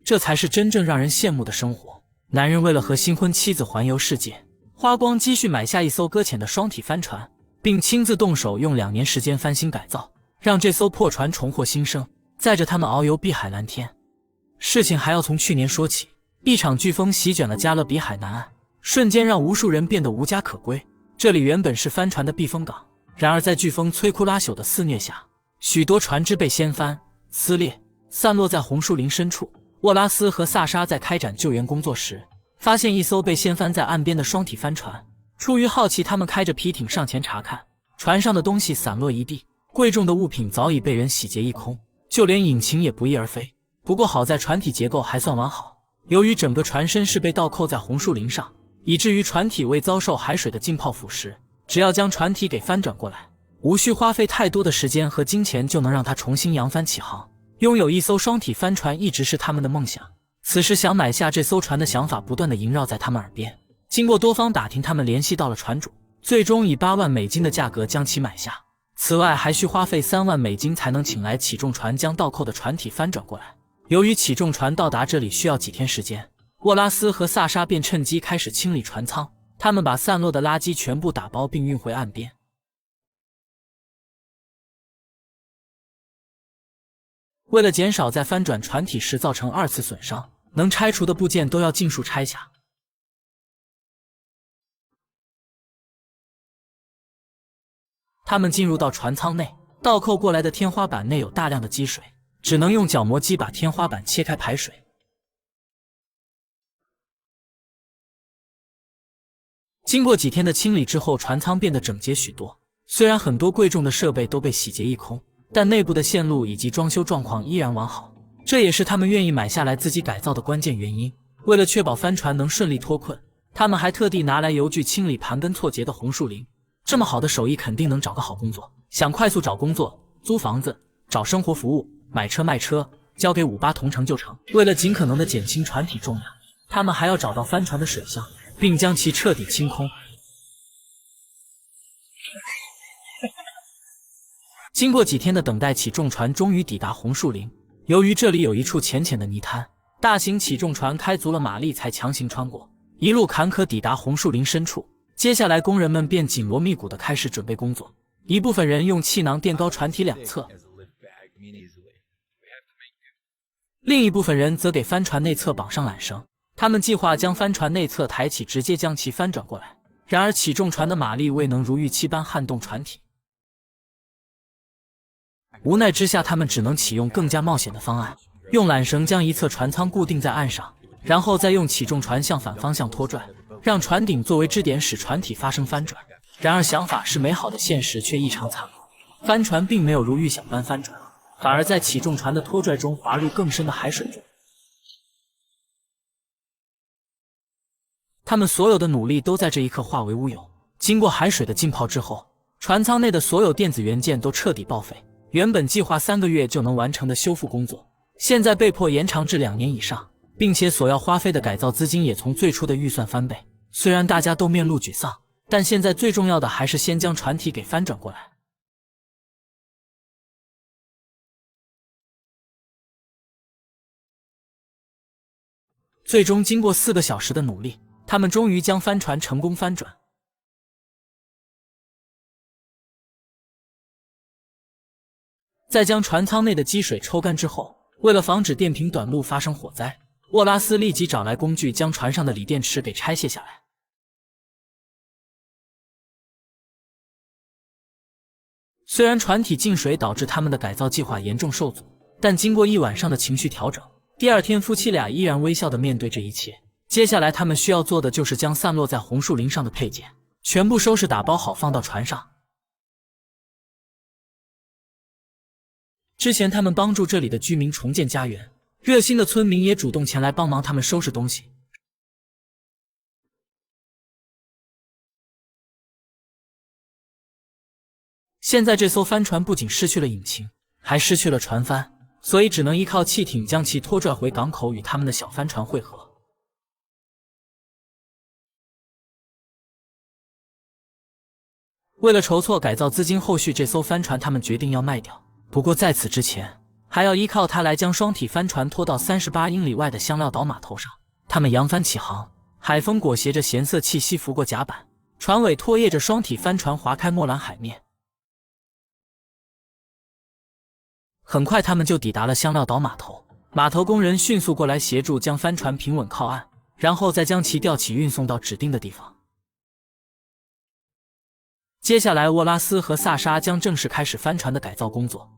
這才是真正讓人羨慕的生活。男人為了和新婚妻子環遊世界，花光積蓄買下一艘擱淺的雙體帆船，並親自動手用2年時間翻新改造，讓這艘破船重獲新生，載着他們遨游碧海藍天。事情還要從去年說起，一場颶風席捲了加勒比海南岸，瞬間讓無數人變得無家可歸。這裡原本是帆船的避風港，然而在颶風摧枯拉朽的肆虐下，許多船只被掀翻、撕裂，散落在紅樹林深處。沃拉斯和薩莎在開展救援工作時，發現一艘被掀翻在岸邊的雙體帆船。出於好奇，他們開着皮艇上前查看，船上的東西散落一地，貴重的物品早已被人洗劫一空，就連引擎也不翼而飛。不過好在船體結構還算完好，由於整個船身是被倒扣在紅樹林上，以至於船體未遭受海水的浸泡腐蚀，只要將船體給翻轉過来，無需花費太多的時間和金錢就能讓它重新扬帆起航。擁有一艘雙体帆船一直是他們的夢想，此时想買下這艘船的想法不断地縈繞在他們耳邊。經過多方打听，他們聯繫到了船主，最終以8萬美金的價格將其買下。此外還需花費3萬美金才能請來起重船將倒扣的船體翻轉過來。由於起重船到達這裡需要幾天時間，沃拉斯和薩莎便趁機開始清理船艙，他們把散落的垃圾全部打包並運回岸邊。為了減少在翻轉船體時造成2次損傷，能拆除的部件都要盡數拆下。他們进入到船艙內，倒扣過來的天花板內有大量的積水，只能用角磨機把天花板切開排水。經過幾天的清理之後，船艙變得整潔許多。雖然很多貴重的設備都被洗劫一空，但內部的線路以及裝修狀況依然完好，這也是他們願意買下來自己改造的關鍵原因。為了確保帆船能順利脫困，他們還特地拿來油具清理盤根錯節的紅樹林。這麼好的手藝，肯定能找個好工作。想快速找工作、租房子、找生活服務、買車賣車，交給58同城就成。为了盡可能的減輕船體重量，他們還要找到帆船的水箱，並將其徹底清空。經過幾天的等待，起重船終於抵達紅樹林。由於這裡有一處淺淺的泥灘，大型起重船開足了馬力才強行穿過，一路坎坷抵達紅樹林深處。接下來工人們便緊鑼密鼓地開始準備工作，一部分人用氣囊墊高船體兩側，另一部分人則給帆船內側綁上纜繩。他們計劃將帆船內側抬起，直接將其翻轉過來。然而起重船的馬力未能如預期般撼動船體，無奈之下，他們只能啟用更加冒險的方案，用纜繩將一側船艙固定在岸上，然後再用起重船向反方向拖拽，讓船頂作為支點，使船體發生翻轉。然而想法是美好的，現實卻異常殘酷。帆船並沒有如預想般翻轉，反而在起重船的拖拽中滑入更深的海水中。他們所有的努力都在這一刻化為烏有。經過海水的浸泡之後，船艙內的所有電子元件都徹底報廢。原本計劃3個月就能完成的修復工作，現在被迫延長至2年以上，並且所要花費的改造資金也從最初的預算翻倍。雖然大家都面露沮喪，但現在最重要的還是先將船體給翻轉過來。最終經過4個小時的努力，他們終於將帆船成功翻轉。在將船艙內的積水抽乾之後，為了防止電瓶短路發生火災，沃拉斯立即找來工具將船上的鋰電池給拆卸下來。雖然船體進水導致他們的改造計劃嚴重受阻，但經過一晚上的情緒調整，第二天夫妻倆依然微笑地面對這一切。接下來他們需要做的就是將散落在紅樹林上的配件全部收拾打包好放到船上。之前他們幫助這裡的居民重建家園，熱心的村民也主動前來幫忙他們收拾東西。現在這艘帆船不僅失去了引擎，還失去了船帆，所以只能依靠汽艇將其拖拽回港口，與他們的小帆船匯合。為了籌措改造資金，後續這艘帆船他們決定要賣掉。不過在此之前，還還要依靠它來將雙體帆船拖到38英里外的香料島碼頭上。他們扬帆起航，海風裹挾着鹹色氣息拂過甲板，船尾拖曳着雙體帆船劃開墨藍海面。很快，他們就抵達了香料島碼頭。碼頭工人迅速過來協助將帆船平穩靠岸，然後再將其吊起運送到指定的地方。接下來，沃拉斯和薩莎将正式開始帆船的改造工作。